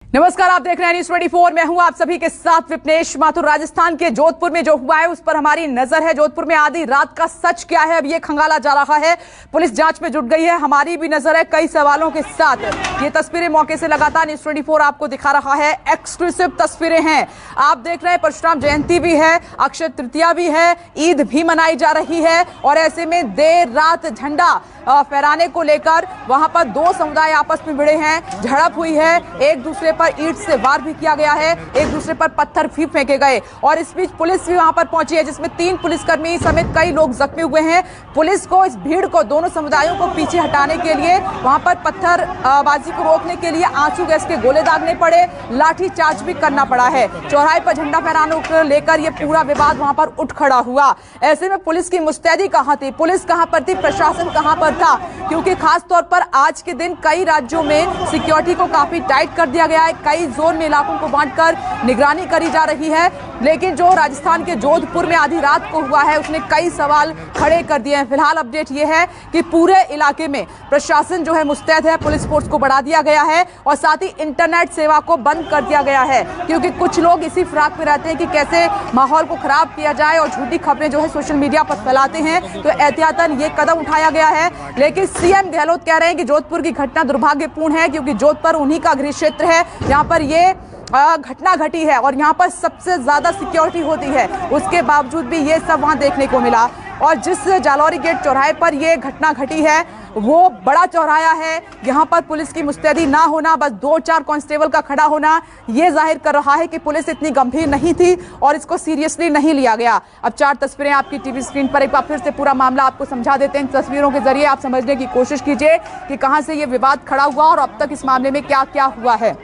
नमस्कार, आप देख रहे हैं न्यूज़ 24। मैं हूं आप सभी के साथ विपनेश माथुर। राजस्थान के जोधपुर में जो हुआ है उस पर हमारी नजर है। जोधपुर में आधी रात का सच क्या है, अब ये खंगाला जा रहा है। पुलिस जांच में जुट गई है, हमारी भी नजर है कई सवालों के साथ। ये तस्वीरें मौके से लगातार न्यूज़ 24 आपको दिखा रहा है। एक्सक्लूसिव तस्वीरें हैं, आप देख रहे हैं। परशुराम जयंती भी है, अक्षय तृतीया भी है, ईद भी मनाई जा रही है और ऐसे में देर रात झंडा फहराने को लेकर वहां पर दो समुदाय आपस में भिड़े हैं। झड़प हुई है, एक दूसरे पर ईंट से वार भी किया गया है, एक दूसरे पर पत्थर भी फेंके गए और इस बीच पुलिस भी वहां पर पहुंची है, जिसमें 3 पुलिसकर्मी समेत कई लोग जख्मी हुए हैं। पुलिस को इस भीड़ को, दोनों समुदायों को पीछे हटाने के लिए, वहां पर पत्थरबाजी को रोकने के लिए आंसू गैस के गोले दागने पड़े, लाठी चार्ज भी करना पड़ा है। चौराहे पर झंडा फहराने को लेकर यह पूरा विवाद वहां पर उठ खड़ा हुआ। ऐसे में पुलिस की मुस्तैदी कहां थी, पुलिस कहां पर थी, प्रशासन कहां पर था, क्योंकि खास तौर पर आज के दिन कई राज्यों में सिक्योरिटी को काफी टाइट कर दिया गया है। कई जोन में इलाकों को बांटकर निगरानी करी जा रही है, लेकिन जो राजस्थान के जोधपुर में आधी रात को हुआ है उसने कई सवाल खड़े कर दिए हैं। फिलहाल अपडेट यह है कि पूरे इलाके में प्रशासन जो है मुस्तैद है, पुलिस फोर्स को बढ़ा दिया गया है और साथ ही इंटरनेट सेवा को बंद कर दिया गया है, क्योंकि कुछ लोग इसी फिराक में रहते हैं कि कैसे माहौल को खराब किया जाए और झूठी खबरें जो है सोशल मीडिया पर फैलाते हैं। तो एहतियातन ये कदम उठाया गया है। लेकिन सीएम गहलोत कह रहे हैं कि जोधपुर की घटना दुर्भाग्यपूर्ण है, क्योंकि जोधपुर उन्हीं का गृह क्षेत्र है, यहाँ पर ये घटना घटी है और यहाँ पर सबसे ज्यादा सिक्योरिटी होती है। उसके बावजूद भी ये सब वहां देखने को मिला और जिस जालौरी गेट चौराहे पर यह घटना घटी है वो बड़ा चौराहा है। यहाँ पर पुलिस की मुस्तैदी ना होना, बस 2-4 कांस्टेबल का खड़ा होना, ये जाहिर कर रहा है कि पुलिस इतनी गंभीर नहीं थी और इसको सीरियसली नहीं लिया गया। अब 4 तस्वीरें आपकी टीवी स्क्रीन पर, एक बार फिर से पूरा मामला आपको समझा देते हैं। इन तस्वीरों के जरिए आप समझने की कोशिश कीजिए कि कहां से ये विवाद खड़ा हुआ और अब तक इस मामले में क्या क्या हुआ है।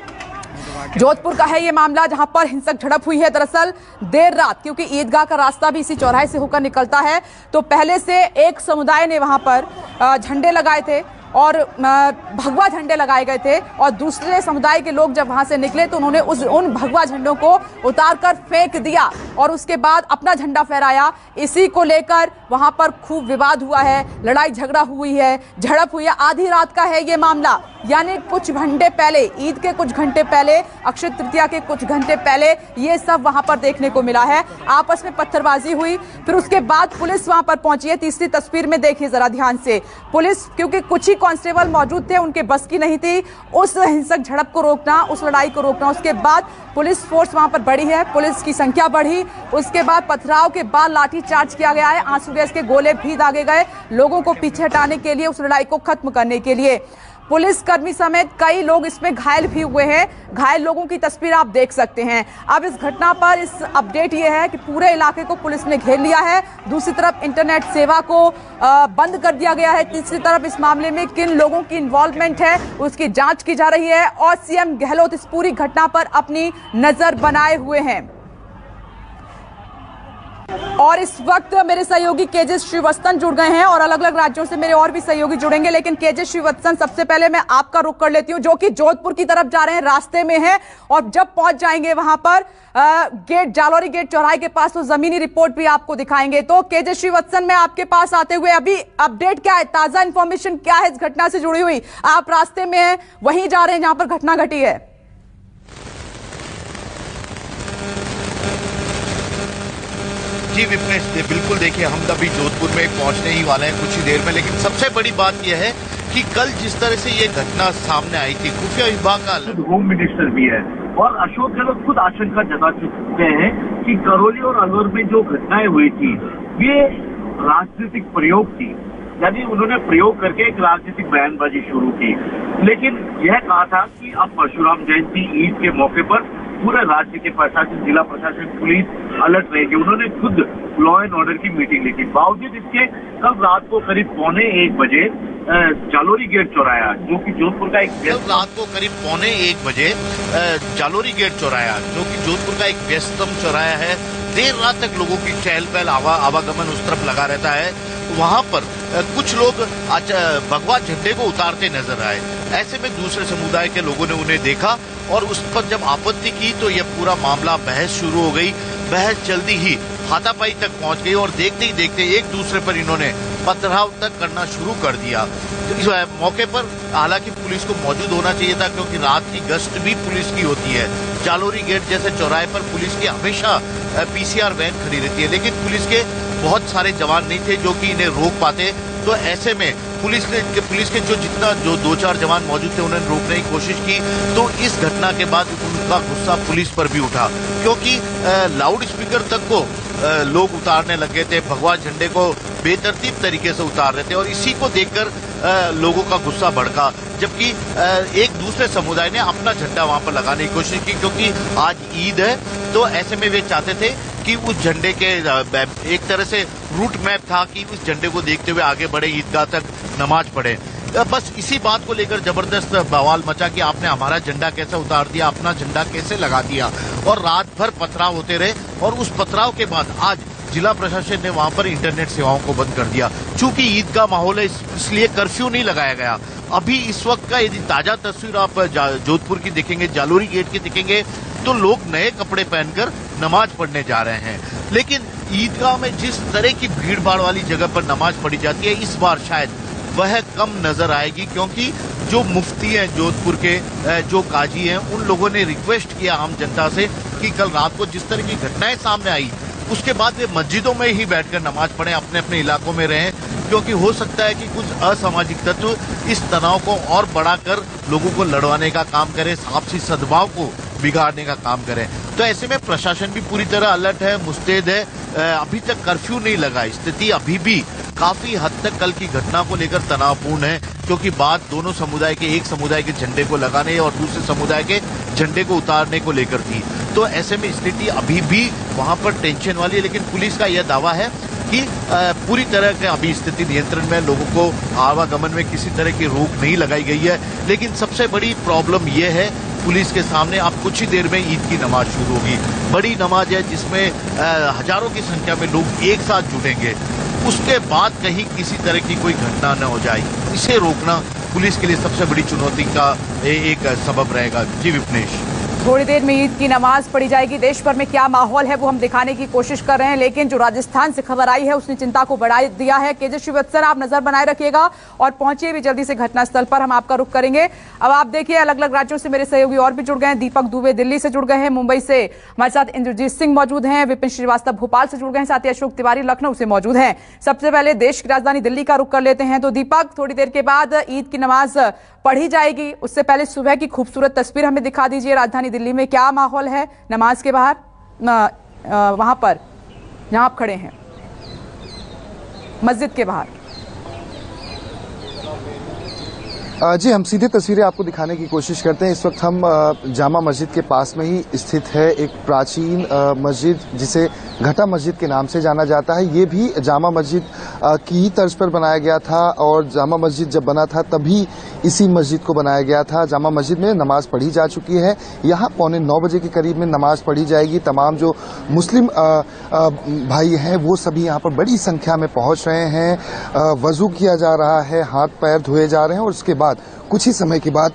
जोधपुर का है ये मामला, जहां पर हिंसक झड़प हुई है। दरअसल देर रात, क्योंकि ईदगाह का रास्ता भी इसी चौराहे से होकर निकलता है, तो पहले से एक समुदाय ने वहां पर झंडे लगाए थे और भगवा झंडे लगाए गए थे और दूसरे समुदाय के लोग जब वहां से निकले तो उन्होंने उन भगवा झंडों को उतारकर फेंक दिया और उसके बाद अपना झंडा फहराया। इसी को लेकर वहां पर खूब विवाद हुआ है, लड़ाई झगड़ा हुई है, झड़प हुई है। आधी रात का है ये मामला, यानी कुछ घंटे पहले, ईद के कुछ घंटे पहले, अक्षय तृतीया के कुछ घंटे पहले ये सब वहां पर देखने को मिला है। आपस में पत्थरबाजी हुई, फिर उसके बाद पुलिस वहां पर पहुंची है। तीसरी तस्वीर में देखिए जरा ध्यान से, पुलिस, क्योंकि कुछ ही कांस्टेबल मौजूद थे, उनके बस की नहीं थी उस हिंसक झड़प को रोकना, उस लड़ाई को रोकना। उसके बाद पुलिस फोर्स वहां पर बढ़ी है, पुलिस की संख्या बढ़ी। उसके बाद पथराव के बाद लाठी चार्ज किया गया है, आंसू गैस के गोले भी दागे गए लोगों को पीछे हटाने के लिए, उस लड़ाई को खत्म करने के लिए। पुलिसकर्मी समेत कई लोग इसमें घायल भी हुए हैं। घायल लोगों की तस्वीर आप देख सकते हैं। अब इस घटना पर इस अपडेट ये है कि पूरे इलाके को पुलिस ने घेर लिया है। दूसरी तरफ इंटरनेट सेवा को बंद कर दिया गया है। तीसरी तरफ इस मामले में किन लोगों की इन्वॉल्वमेंट है उसकी जांच की जा रही है और सीएम गहलोत इस पूरी घटना पर अपनी नजर बनाए हुए हैं। और इस वक्त मेरे सहयोगी केजे श्रीवत्सन जुड़ गए हैं और अलग अलग राज्यों से मेरे और भी सहयोगी जुड़ेंगे, लेकिन केजे श्रीवत्सन, सबसे पहले मैं आपका रुख कर लेती हूं, जो कि जोधपुर की तरफ जा रहे हैं, रास्ते में हैं और जब पहुंच जाएंगे वहां पर गेट, जालौरी गेट चौराहे के पास, तो जमीनी रिपोर्ट भी आपको दिखाएंगे। तो केजे श्रीवत्सन, मैं आपके पास आते हुए अभी अपडेट क्या है, ताजा इंफॉर्मेशन क्या है इस घटना से जुड़ी हुई? आप रास्ते में हैं, वहीं जा रहे हैं जहां पर घटना घटी है। जी विपनेश, बिल्कुल देखिए, हम अभी जोधपुर में पहुंचने ही वाले हैं कुछ ही देर में, लेकिन सबसे बड़ी बात यह है कि कल जिस तरह से ये घटना सामने आई थी, खुफिया विभाग का होम मिनिस्टर भी है और अशोक गहलोत खुद आशंका जता चुके हैं कि करौली और अलवर में जो घटनाएं हुई थी ये राजनीतिक प्रयोग थी, यानी उन्होंने प्रयोग करके एक राजनीतिक बयानबाजी शुरू की। लेकिन यह कहा था कि अब परशुराम जयंती, ईद के मौके पर पूरे राज्य के प्रशासन, जिला प्रशासन, पुलिस अलर्ट रहेगी। उन्होंने खुद लॉ एंड ऑर्डर की मीटिंग ली थी। बावजूद इसके कल रात को करीब 1:15 बजे जालौरी गेट चौराहा, जो कि जोधपुर का रात को करीब 1:15 बजे जालौरी गेट चौराहा, जो कि जोधपुर का एक व्यस्तम चौराहा है, देर रात तक लोगों की चहल पहल, आवागमन उस तरफ लगा रहता है। वहां पर कुछ लोग भगवा झंडे को उतारते नजर आए। ऐसे में दूसरे समुदाय के लोगों ने उन्हें देखा और उस पर जब आपत्ति की तो यह पूरा मामला, बहस शुरू हो गई। बहस जल्दी ही हाथापाई तक पहुंच गई और देखते ही देखते एक दूसरे पर इन्होंने पथराव तक करना शुरू कर दिया। तो इस मौके पर हालांकि पुलिस को मौजूद होना चाहिए था, क्योंकि रात की गश्त भी पुलिस की होती है। जालोरी गेट जैसे चौराहे पर पुलिस की हमेशा पीसीआर वैन खड़ी रहती है, लेकिन पुलिस के बहुत सारे जवान नहीं थे जो कि इन्हें रोक पाते। तो ऐसे में पुलिस के जो 2-4 जवान मौजूद थे उन्होंने रोकने की कोशिश की। तो इस घटना के बाद उनका गुस्सा पुलिस पर भी उठा, क्योंकि लाउड स्पीकर तक को लोग उतारने लगे थे, भगवा झंडे को बेतरतीब तरीके से उतार रहे थे, और इसी को देखकर लोगों का गुस्सा भड़का। जबकि एक दूसरे समुदाय ने अपना झंडा वहां पर लगाने की कोशिश की, क्योंकि आज ईद है। तो ऐसे में वे चाहते थे कि उस झंडे के एक तरह से रूट मैप था कि उस झंडे को देखते हुए आगे बढ़े, ईदगाह तक नमाज पढ़े। बस इसी बात को लेकर जबरदस्त बवाल मचा कि आपने हमारा झंडा कैसे उतार दिया, अपना झंडा कैसे लगा दिया, और रात भर पथराव होते रहे। और उस पथराव के बाद आज जिला प्रशासन ने वहां पर इंटरनेट सेवाओं को बंद कर दिया। चूंकि ईद का माहौल है, इसलिए कर्फ्यू नहीं लगाया गया। अभी इस वक्त का यदि ताजा तस्वीर आप जोधपुर की देखेंगे, जालोरी गेट की देखेंगे, तो लोग नए कपड़े पहनकर नमाज पढ़ने जा रहे हैं। लेकिन ईदगाह में जिस तरह की भीड़ भाड़ वाली जगह पर नमाज पढ़ी जाती है, इस बार शायद वह कम नजर आएगी, क्योंकि जो मुफ्ती हैं जोधपुर के, जो काजी हैं, उन लोगों ने रिक्वेस्ट किया आम जनता से कि कल रात को जिस तरह की घटनाएं सामने आई, उसके बाद वे मस्जिदों में ही बैठकर नमाज पढ़ें, अपने अपने इलाकों में रहें, क्योंकि हो सकता है कि कुछ असामाजिक तत्व इस तनाव को और बढ़ाकर लोगों को लड़वाने का काम करें, आपसी सद्भाव को बिगाड़ने का काम करें। तो ऐसे में प्रशासन भी पूरी तरह अलर्ट है, मुस्तैद है। अभी तक कर्फ्यू नहीं लगा, स्थिति अभी भी काफी हद तक कल की घटना को लेकर तनावपूर्ण है, क्योंकि बात दोनों समुदाय के, एक समुदाय के झंडे को लगाने और दूसरे समुदाय के झंडे को उतारने को लेकर थी। तो ऐसे में स्थिति अभी भी वहां पर टेंशन वाली है, लेकिन पुलिस का यह दावा है कि पूरी तरह के अभी स्थिति नियंत्रण में, लोगों को आवागमन में किसी तरह की रोक नहीं लगाई गई है। लेकिन सबसे बड़ी प्रॉब्लम यह है पुलिस के सामने, अब कुछ ही देर में ईद की नमाज शुरू होगी। बड़ी नमाज है जिसमें हजारों की संख्या में लोग एक साथ जुटेंगे। उसके बाद कहीं किसी तरह की कोई घटना न हो जाए, इसे रोकना पुलिस के लिए सबसे बड़ी चुनौती का एक सबब रहेगा। जी विपनेश। थोड़ी देर में ईद की नमाज पढ़ी जाएगी। देश भर में क्या माहौल है वो हम दिखाने की कोशिश कर रहे हैं, लेकिन जो राजस्थान से खबर आई है उसने चिंता को बढ़ा दिया है। केजे श्रीवत्सन, आप नजर बनाए रखिएगा और पहुंचिए भी जल्दी से घटनास्थल पर, हम आपका रुख करेंगे। अब आप देखिए, अलग अलग राज्योयों से मेरे सहयोगी और भी जुड़ गए हैं। दीपक दुबे दिल्ली से जुड़ गए हैं, मुंबई से हमारे साथ इंद्रजीत सिंह मौजूद हैं, विपिन श्रीवास्तव भोपाल से जुड़ गए हैं, साथ ही अशोक तिवारी लखनऊ से मौजूद हैं। सबसे पहले देश की राजधानी दिल्ली का रुख कर लेते हैं। तो दीपक, थोड़ी देर के बाद ईद की नमाज पढ़ी जाएगी, उससे पहले सुबह की खूबसूरत तस्वीर हमें दिखा दीजिए। राजधानी दिल्ली में क्या माहौल है नमाज के बाहर, वहां पर जहां आप खड़े हैं, मस्जिद के बाहर? जी, हम सीधे तस्वीरें आपको दिखाने की कोशिश करते हैं। इस वक्त हम जामा मस्जिद के पास में ही स्थित है एक प्राचीन मस्जिद, जिसे घटा मस्जिद के नाम से जाना जाता है। ये भी जामा मस्जिद की ही तर्ज पर बनाया गया था, और जामा मस्जिद जब बना था तभी इसी मस्जिद को बनाया गया था। जामा मस्जिद में नमाज पढ़ी जा चुकी है। यहाँ 8:45 बजे के करीब में नमाज पढ़ी जाएगी। तमाम जो मुस्लिम भाई हैं वो सभी यहाँ पर बड़ी संख्या में पहुँच रहे हैं। वजू किया जा रहा है, हाथ पैर धोए जा रहे हैं, और उसके बाद कुछ ही समय के बाद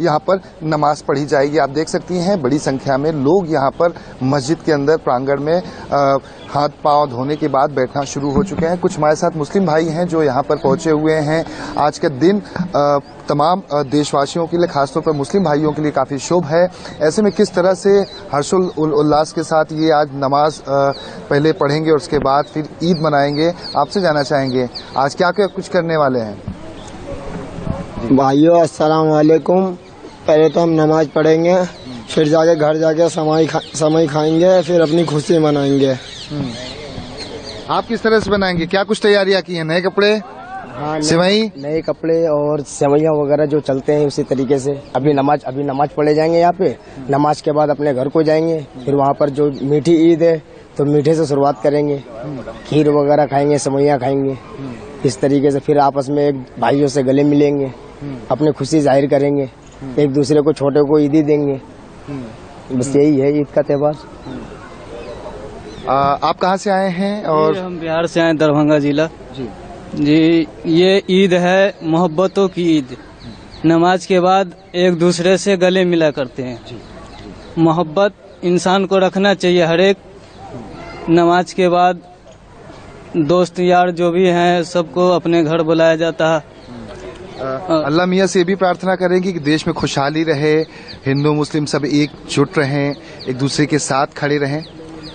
यहाँ पर नमाज पढ़ी जाएगी। आप देख सकती हैं बड़ी संख्या में लोग यहाँ पर मस्जिद के अंदर प्रांगण में हाथ पांव धोने के बाद बैठना शुरू हो चुके हैं। कुछ हमारे साथ मुस्लिम भाई हैं जो यहाँ पर पहुंचे हुए हैं। आज का दिन तमाम देशवासियों के लिए, खासतौर पर मुस्लिम भाइयों के लिए काफ़ी शुभ है। ऐसे में किस तरह से हर्षोल्लास के साथ ये आज नमाज पहले पढ़ेंगे और उसके बाद फिर ईद मनाएंगे, आपसे जानना चाहेंगे आज क्या क्या कुछ करने वाले हैं? भाइयों अस्सलाम वालेकुम। पहले तो हम नमाज पढ़ेंगे, फिर जाके घर जाके समय खाएंगे, फिर अपनी खुशी मनाएंगे। आप किस तरह से बनाएंगे, क्या कुछ तैयारियां की हैं? नए कपड़े? हाँ, सेवई, नए कपड़े और सेवैयाँ वगैरह जो चलते हैं उसी तरीके से। अभी नमाज पढ़े जाएंगे यहाँ पे। नमाज के बाद अपने घर को जाएंगे, फिर वहाँ पर जो मीठी ईद है तो मीठे से शुरुआत करेंगे, खीर वगैरह खाएंगे, सेवैयाँ खाएंगे। इस तरीके से फिर आपस में एक भाइयों से गले मिलेंगे, अपनी खुशी जाहिर करेंगे, एक दूसरे को, छोटे को ईदी देंगे। बस यही है ईद का त्योहार। आप कहाँ से आए हैं? और हम बिहार से आए, दरभंगा जिला। जी, ये ईद है मोहब्बतों की ईद। नमाज के बाद एक दूसरे से गले मिला करते हैं। मोहब्बत इंसान को रखना चाहिए। हर एक नमाज के बाद दोस्त यार जो भी हैं सबको अपने घर बुलाया जाता है। अल्लाह मियाँ से भी प्रार्थना करेंगे कि देश में खुशहाली रहे, हिंदू मुस्लिम सब एकजुट रहें, एक दूसरे के साथ खड़े रहें।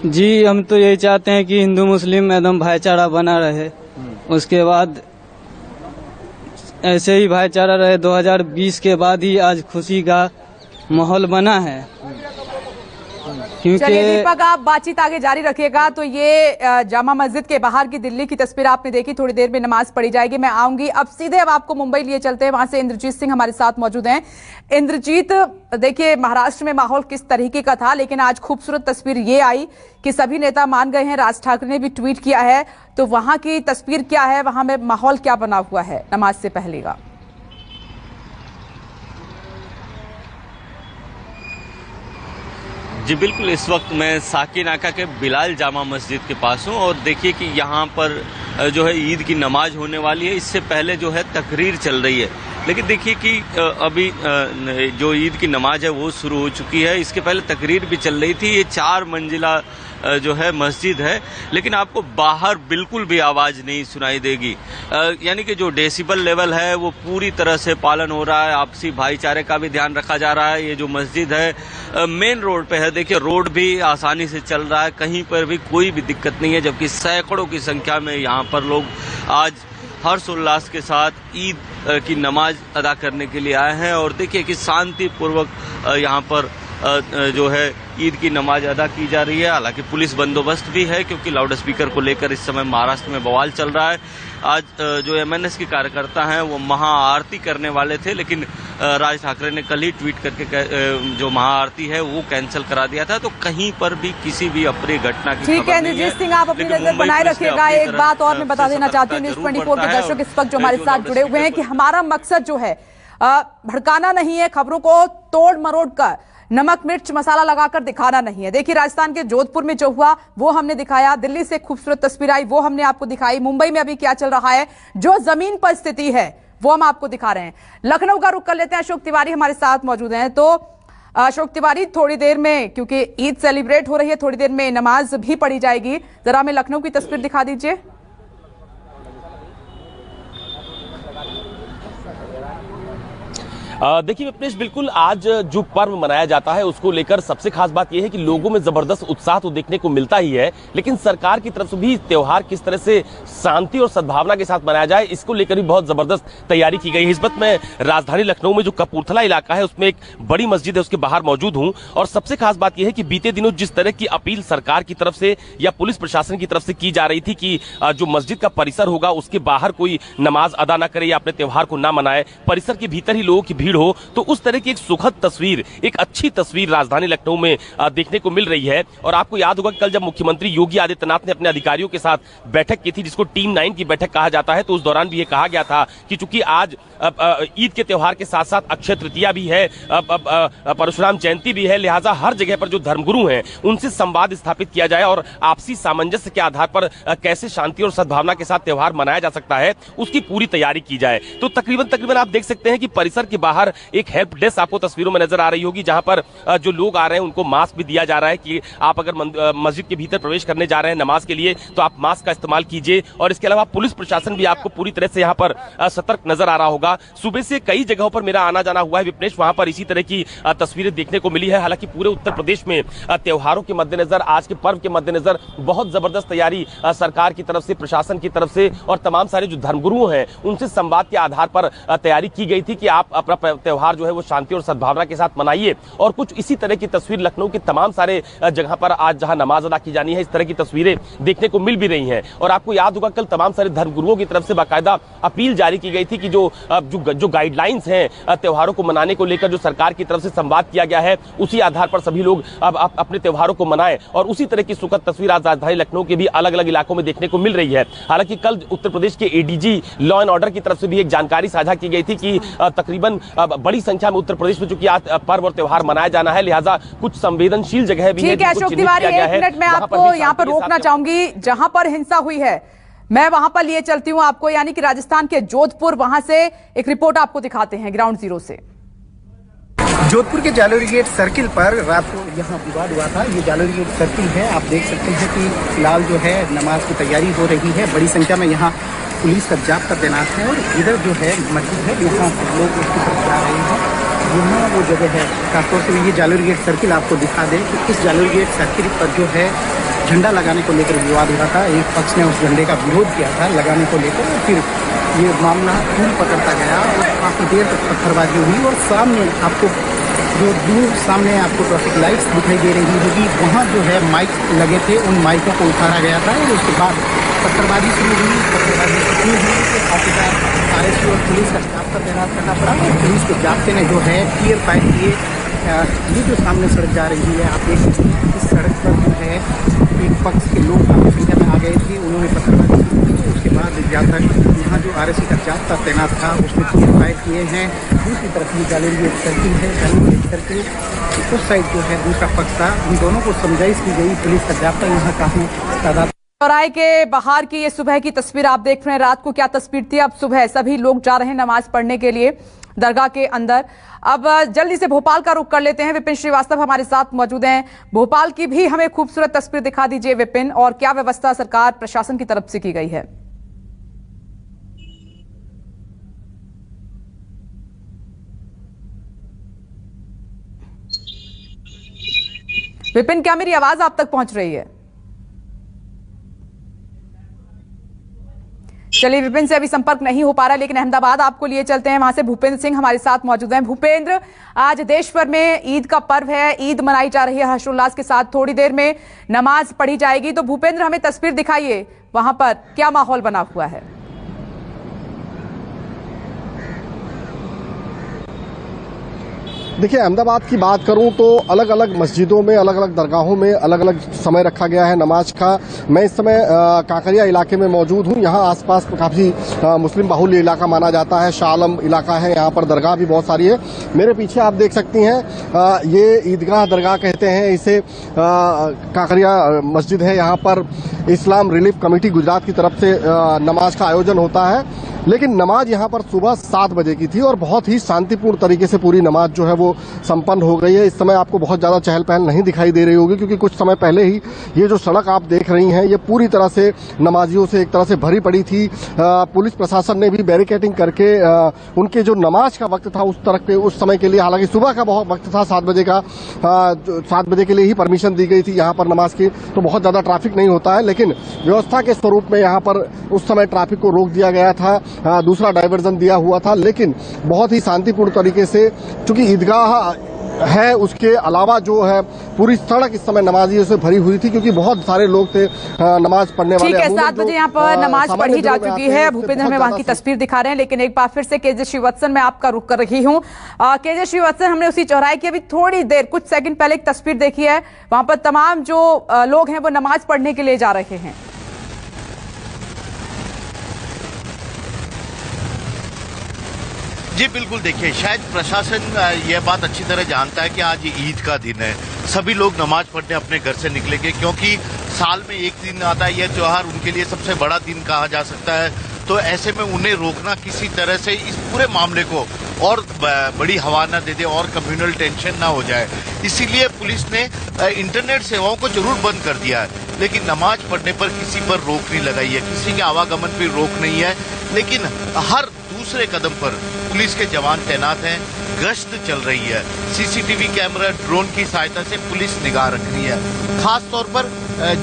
जी हम तो यही चाहते हैं कि हिंदू मुस्लिम एकदम भाईचारा बना रहे, उसके बाद ऐसे ही भाईचारा रहे। 2020 के बाद ही आज खुशी का माहौल बना है। चलिए दीपक, आप बातचीत आगे जारी रखिएगा। तो ये जामा मस्जिद के बाहर की दिल्ली की तस्वीर आपने देखी, थोड़ी देर में नमाज पढ़ी जाएगी। मैं आऊंगी अब सीधे, अब आपको मुंबई लिए चलते हैं, वहां से इंद्रजीत सिंह हमारे साथ मौजूद हैं। इंद्रजीत, देखिए महाराष्ट्र में माहौल किस तरीके का था, लेकिन आज खूबसूरत तस्वीर ये आई कि सभी नेता मान गए हैं, राज ठाकरे ने भी ट्वीट किया है। तो वहां की तस्वीर क्या है, वहां में माहौल क्या बना हुआ है नमाज से पहले का? जी बिल्कुल, इस वक्त मैं साकी नाका के बिलाल जामा मस्जिद के पास हूँ और देखिए कि यहाँ पर जो है ईद की नमाज होने वाली है। इससे पहले जो है तकरीर चल रही है, लेकिन देखिए कि अभी जो ईद की नमाज है वो शुरू हो चुकी है। इसके पहले तकरीर भी चल रही थी। ये 4 मंजिला जो है मस्जिद है, लेकिन आपको बाहर बिल्कुल भी आवाज़ नहीं सुनाई देगी। यानी कि जो डेसिबल लेवल है वो पूरी तरह से पालन हो रहा है। आपसी भाईचारे का भी ध्यान रखा जा रहा है। ये जो मस्जिद है मेन रोड पे है, देखिए रोड भी आसानी से चल रहा है, कहीं पर भी कोई भी दिक्कत नहीं है। जबकि सैकड़ों की संख्या में यहाँ पर लोग आज हर्षोल्लास के साथ ईद की नमाज अदा करने के लिए आए हैं। और देखिए कि शांतिपूर्वक यहाँ पर जो है ईद की नमाज अदा की जा रही है। हालांकि पुलिस बंदोबस्त भी है, क्योंकि लाउड स्पीकर को लेकर इस समय महाराष्ट्र में बवाल चल रहा है। आज जो एमएनएस के कार्यकर्ता हैं वो महाआरती करने वाले थे, लेकिन राज ठाकरे ने कल ही ट्वीट करके जो महाआरती है वो कैंसिल करा दिया था। तो कहीं पर भी किसी भी अप्रिय घटना की ठीक है इंद्रजीत सिंह, आप अपनी नजर बनाए रखिएगा। एक बात और मैं बता देना चाहती हूँ न्यूज़ 24 के दर्शक इस वक्त जो हमारे साथ जुड़े हुए हैं कि हमारा मकसद जो है भड़काना नहीं है, खबरों को तोड़ मरोड़ कर नमक मिर्च मसाला लगाकर दिखाना नहीं है। देखिए राजस्थान के जोधपुर में जो हुआ वो हमने दिखाया, दिल्ली से खूबसूरत तस्वीर आई वो हमने आपको दिखाई, मुंबई में अभी क्या चल रहा है, जो जमीन पर स्थिति है वो हम आपको दिखा रहे हैं। लखनऊ का रुख कर लेते हैं, अशोक तिवारी हमारे साथ मौजूद हैं। तो अशोक तिवारी, थोड़ी देर में क्योंकि ईद सेलिब्रेट हो रही है, थोड़ी देर में नमाज भी पढ़ी जाएगी, जरा हमें लखनऊ की तस्वीर दिखा दीजिए। देखिए विपनेश, बिल्कुल आज जो पर्व मनाया जाता है उसको लेकर सबसे खास बात यह है कि लोगों में जबरदस्त उत्साह तो देखने को मिलता ही है, लेकिन सरकार की तरफ से भी त्योहार किस तरह से शांति और सद्भावना के साथ मनाया जाए इसको लेकर भी बहुत जबरदस्त तैयारी की गई है। इस वक्त मैं राजधानी लखनऊ में जो कपूरथला इलाका है उसमें एक बड़ी मस्जिद है उसके बाहर मौजूद हूं। और सबसे खास बात यह है कि बीते दिनों जिस तरह की अपील सरकार की तरफ से या पुलिस प्रशासन की तरफ से की जा रही थी कि जो मस्जिद का परिसर होगा उसके बाहर कोई नमाज अदा न करे या अपने त्योहार को ना मनाए, परिसर के भीतर ही लोगों की भीड़ हो, तो उस तरह की एक सुखद तस्वीर, एक अच्छी तस्वीर राजधानी लखनऊ में देखने को मिल रही है। और आपको याद होगा कल जब मुख्यमंत्री योगी आदित्यनाथ ने अपने अधिकारियों के साथ बैठक की थी, जिसको टीम 9 की बैठक कहा जाता है, तो उस दौरान भी ये कहा गया था कि चूंकि आज ईद के त्योहार के साथ साथ अक्षय तृतीया भी है, परशुराम जयंती भी है, लिहाजा हर जगह पर जो धर्मगुरु हैं उनसे संवाद स्थापित किया जाए और आपसी सामंजस्य के आधार पर कैसे शांति और सद्भावना के साथ त्योहार मनाया जा सकता है उसकी पूरी तैयारी की जाए। तो तकरीबन आप देख सकते हैं कि परिसर के बाहर एक हेल्प डेस्क आपको तस्वीरों में नजर आ रही होगी, जहां पर जो लोग आ रहे हैं उनको मास्क भी दिया जा रहा है कि आप अगर मस्जिद के भीतर प्रवेश करने जा रहे हैं नमाज के लिए तो आप मास्क का इस्तेमाल कीजिए। और इसके अलावा पुलिस प्रशासन भी आपको पूरी तरह से यहाँ पर सतर्क नजर आ रहा होगा। सुबह से कई जगहों पर मेरा आना जाना हुआ है विपनेश, वहां पर इसी तरह की तस्वीरें देखने को मिली है। हालांकि पूरे उत्तर प्रदेश में त्योहारों के मद्देनजर, आज के पर्व के मद्देनजर बहुत जबरदस्त तैयारी सरकार की तरफ से, प्रशासन की तरफ से और तमाम सारे जो धर्मगुरु हैं उनसे संवाद के आधार पर तैयारी की गई थी कि आप अपना त्योहार जो है वो शांति और सद्भावना के साथ मनाइए। और कुछ इसी तरह की तस्वीर लखनऊ के तमाम सारे जगह पर आज जहां नमाज अदा की जानी है इस तरह की तस्वीरें देखने को मिल भी रही हैं। और आपको याद होगा कल तमाम सारे धर्मगुरुओं की तरफ से बाकायदा अपील जारी की गई थी कि जो गाइडलाइंस हैं त्योहारों को मनाने को लेकर जो सरकार की तरफ से संवाद किया गया है उसी आधार पर सभी लोग अब अपने त्योहारों को मनाएं। और उसी तरह की सुखद तस्वीर आज राजधानी लखनऊ के भी अलग अलग इलाकों में देखने को मिल रही है। हालांकि कल उत्तर प्रदेश के एडीजी लॉ एंड ऑर्डर की तरफ से भी एक जानकारी साझा की गई थी कि तकरीबन बड़ी संख्या में उत्तर प्रदेश में चूंकि आज पर्व और त्योहार मनाया जाना है, लिहाजा कुछ संवेदनशील जगह भी है। ठीक है अशोक तिवारी, 1 मिनट में आपको यहाँ पर रोकना चाहूंगी। जहां पर हिंसा हुई है मैं वहां पर लिए चलती हूं आपको, यानी कि राजस्थान के जोधपुर, वहां से एक रिपोर्ट आपको दिखाते हैं ग्राउंड जीरो से। जोधपुर के जालोरी गेट सर्किल पर रात को यहाँ विवाद हुआ था। ये जालोरी गेट सर्किल है, आप देख सकते हैं कि फिलहाल जो है नमाज की तैयारी हो रही है। बड़ी संख्या में यहाँ पुलिस का जाब्ता तैनात है और इधर जो है मस्जिद है, यहाँ लोग उसकी तरफ जा रहे हैं। यहाँ वो जगह है, खासतौर से ये जालोरी गेट सर्किल आपको दिखा दें कि इस जालोरी गेट सर्किल पर जो है झंडा लगाने को लेकर विवाद हुआ था। एक पक्ष ने उस झंडे का विरोध किया था लगाने को लेकर, और फिर ये मामला खून पकड़ता गया और काफ़ी देर तक पत्थरबाजी हुई। और सामने आपको जो दूर सामने आपको ट्रैफिक लाइट्स दिखाई दे रही होगी, वहाँ जो है माइक लगे थे, उन माइकों को उतारा गया था और उसके बाद पत्थरबाजी शुरू हुई। पत्थरबाजी शुरू हुई तो आखिरकार RSU और पुलिस का जाब्ता तैनात करना पड़ा और पुलिस के जाब्ते ने जो है टीयर फायर किए। ये जो सामने सड़क जा रही है, आप देख सकते हैं इस सड़क पर जो है एक पक्ष के लोग काफ़ी संख्या में आ गए थे, उन्होंने पत्थरबाजी शुरू की। उसके बाद ज़्यादा यहाँ जो RSU का जाब्ता तैनात था उसने टीयर फायर किए हैं। दूसरी तरफ ये जालोरी गेट सर्किल है, जालोरी गेट सर्किल उस साइड जो है दूसरा पक्ष था, उन दोनों को समझाइश की गई। पुलिस का जाब्ता यहाँ काफ़ी तादाद। चौराहे के बाहर की ये सुबह की तस्वीर आप देख रहे हैं। रात को क्या तस्वीर थी, अब सुबह सभी लोग जा रहे हैं नमाज पढ़ने के लिए दरगाह के अंदर। अब जल्दी से भोपाल का रुख कर लेते हैं। विपिन श्रीवास्तव हमारे साथ मौजूद हैं। भोपाल की भी हमें खूबसूरत तस्वीर दिखा दीजिए विपिन, और क्या व्यवस्था सरकार प्रशासन की तरफ से की गई है? विपिन, क्या मेरी आवाज आप तक पहुंच रही है? चलिए, विपिन से अभी संपर्क नहीं हो पा रहा, लेकिन अहमदाबाद आपको लिए चलते हैं। वहां से भूपेंद्र सिंह हमारे साथ मौजूद हैं। भूपेंद्र, आज देश भर में ईद का पर्व है, ईद मनाई जा रही है हर्षोल्लास के साथ। थोड़ी देर में नमाज पढ़ी जाएगी, तो भूपेंद्र हमें तस्वीर दिखाइए, वहां पर क्या माहौल बना हुआ है? देखिए, अहमदाबाद की बात करूं तो अलग अलग मस्जिदों में, अलग अलग दरगाहों में अलग अलग समय रखा गया है नमाज का। मैं इस समय काकरिया इलाके में मौजूद हूं। यहां आसपास काफ़ी मुस्लिम बाहुल्य इलाका माना जाता है, शाह आलम इलाका है, यहां पर दरगाह भी बहुत सारी है। मेरे पीछे आप देख सकती हैं, ये ईदगाह दरगाह कहते हैं इसे। काकरिया मस्जिद है, यहाँ पर इस्लाम रिलीफ कमेटी गुजरात की तरफ से नमाज का आयोजन होता है। लेकिन नमाज यहाँ पर सुबह 7 बजे की थी और बहुत ही शांतिपूर्ण तरीके से पूरी नमाज जो है वो संपन्न हो गई है। इस समय आपको बहुत ज्यादा चहल पहल नहीं दिखाई दे रही होगी, क्योंकि कुछ समय पहले ही ये जो सड़क आप देख रही हैं ये पूरी तरह से नमाजियों से एक तरह से भरी पड़ी थी। पुलिस प्रशासन ने भी बैरिकेडिंग करके उनके जो नमाज का वक्त था उस तरफ पे उस समय के लिए, हालांकि सुबह का बहुत वक्त था 7 बजे का, 7 बजे के लिए ही परमिशन दी गई थी यहाँ पर नमाज की, तो बहुत ज्यादा ट्रैफिक नहीं होता है। लेकिन व्यवस्था के स्वरूप में यहाँ पर उस समय ट्रैफिक को रोक दिया गया था, दूसरा डाइवर्जन दिया हुआ था। लेकिन बहुत ही शांतिपूर्ण तरीके से, चूंकि ईदगाह है उसके अलावा जो है पूरी सड़क इस समय नमाजियों से भरी हुई थी, क्योंकि बहुत सारे लोग थे नमाज पढ़ने वाले। ठीक है, 7 बजे यहाँ पर नमाज पढ़ी जा चुकी है। भूपेंद्र हमें वहां की तस्वीर दिखा रहे हैं, लेकिन एक बार फिर से केजे श्रीवत्सन मैं आपका रुख कर रही हूँ। केजे श्रीवत्सन, हमने उसी चौराहे की अभी थोड़ी देर, कुछ सेकंड पहले एक तस्वीर देखी है, वहां पर तमाम जो लोग हैं वो नमाज पढ़ने के लिए जा रहे हैं। जी बिल्कुल, देखिए, शायद प्रशासन यह बात अच्छी तरह जानता है कि आज ईद का दिन है, सभी लोग नमाज पढ़ने अपने घर से निकलेंगे, क्योंकि साल में एक दिन आता है यह त्योहार, उनके लिए सबसे बड़ा दिन कहा जा सकता है। तो ऐसे में उन्हें रोकना किसी तरह से इस पूरे मामले को और बड़ी हवा न दे दे और कम्युनल टेंशन ना हो जाए, इसीलिए पुलिस ने इंटरनेट सेवाओं को जरूर बंद कर दिया है, लेकिन नमाज पढ़ने पर किसी पर रोक नहीं लगाई है, किसी के आवागमन पर रोक नहीं है। लेकिन हर दूसरे कदम पर पुलिस के जवान तैनात हैं, गश्त चल रही है, सीसीटीवी कैमरा, ड्रोन की सहायता से पुलिस निगाह रख रही है। खास तौर पर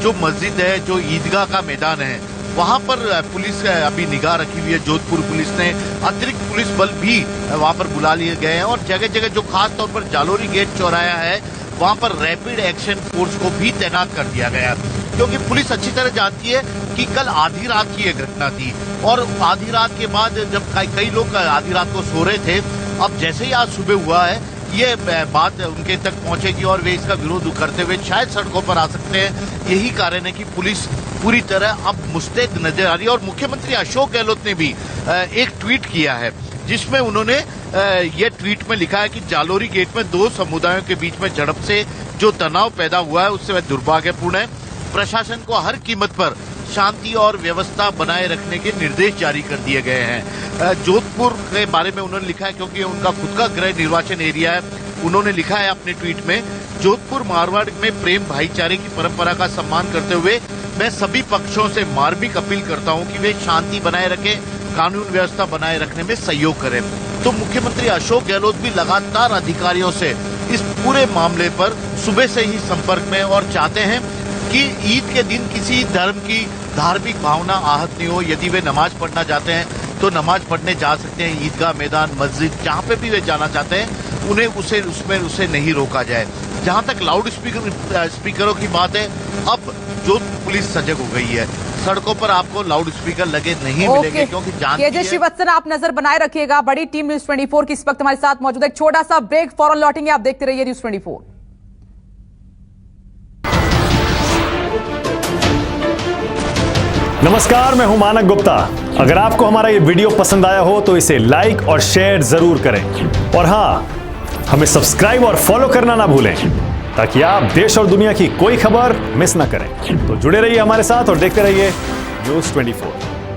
जो मस्जिद है, जो ईदगाह का मैदान है, वहां पर पुलिस अभी निगाह रखी हुई है। जोधपुर पुलिस ने अतिरिक्त पुलिस बल भी वहां पर बुला लिए गए हैं, और जगह जगह जो खास तौर पर जालोरी गेट चौराया है वहां पर रैपिड एक्शन फोर्स को भी तैनात कर दिया गया, क्योंकि पुलिस अच्छी तरह जानती है कि कल आधी रात की यह घटना थी, और आधी रात के बाद जब कई लोग आधी रात को सो रहे थे, अब जैसे ही आज सुबह हुआ है ये बात उनके तक पहुंचेगी और वे इसका विरोध करते हुए शायद सड़कों पर आ सकते हैं। यही कारण है कि पुलिस पूरी तरह अब मुस्तैद नजर आ रही है। और मुख्यमंत्री अशोक गहलोत ने भी एक ट्वीट किया है, जिसमें उन्होंने ये ट्वीट में लिखा है कि जालोरी गेट में 2 समुदायों के बीच में झड़प से जो तनाव पैदा हुआ है उससे वह दुर्भाग्यपूर्ण है। प्रशासन को हर कीमत पर शांति और व्यवस्था बनाए रखने के निर्देश जारी कर दिए गए हैं। जोधपुर के बारे में उन्होंने लिखा है, क्योंकि उनका खुद का गृह निर्वाचन एरिया है, उन्होंने लिखा है अपने ट्वीट में, जोधपुर मारवाड़ में प्रेम भाईचारे की परंपरा का सम्मान करते हुए मैं सभी पक्षों से मार्मिक अपील करता हूं कि वे शांति बनाए रखें, कानून व्यवस्था बनाए रखने में सहयोग करें। तो मुख्यमंत्री अशोक गहलोत भी लगातार अधिकारियों से इस पूरे मामले पर सुबह से ही संपर्क में और चाहते हैं कि ईद के दिन किसी धर्म की धार्मिक भावना आहत नहीं हो। यदि वे नमाज पढ़ना चाहते हैं तो नमाज पढ़ने जा सकते हैं, ईदगाह मैदान, मस्जिद, जहां पे भी वे जाना चाहते हैं उन्हें उसे नहीं रोका जाए। जहां तक लाउड स्पीकरों की बात है, अब जोधपुर पुलिस सजग हो गई है। सड़कों पर आपको लाउड स्पीकर लगे नहीं मिलेंगे क्योंकि केजे श्रीवत्सन, आप नजर बनाए रखिएगा। बड़ी टीम न्यूज 24 की इस वक्त हमारे साथ मौजूद है। एक छोटा सा ब्रेक, फौरन लौटेंगे, आप देखते रहिए न्यूज 24। नमस्कार, मैं हूं मानक गुप्ता। अगर आपको हमारा ये वीडियो पसंद आया हो तो इसे लाइक और शेयर जरूर करें, और हां, हमें सब्सक्राइब और फॉलो करना ना भूलें ताकि आप देश और दुनिया की कोई खबर मिस ना करें। तो जुड़े रहिए हमारे साथ और देखते रहिए न्यूज़ 24।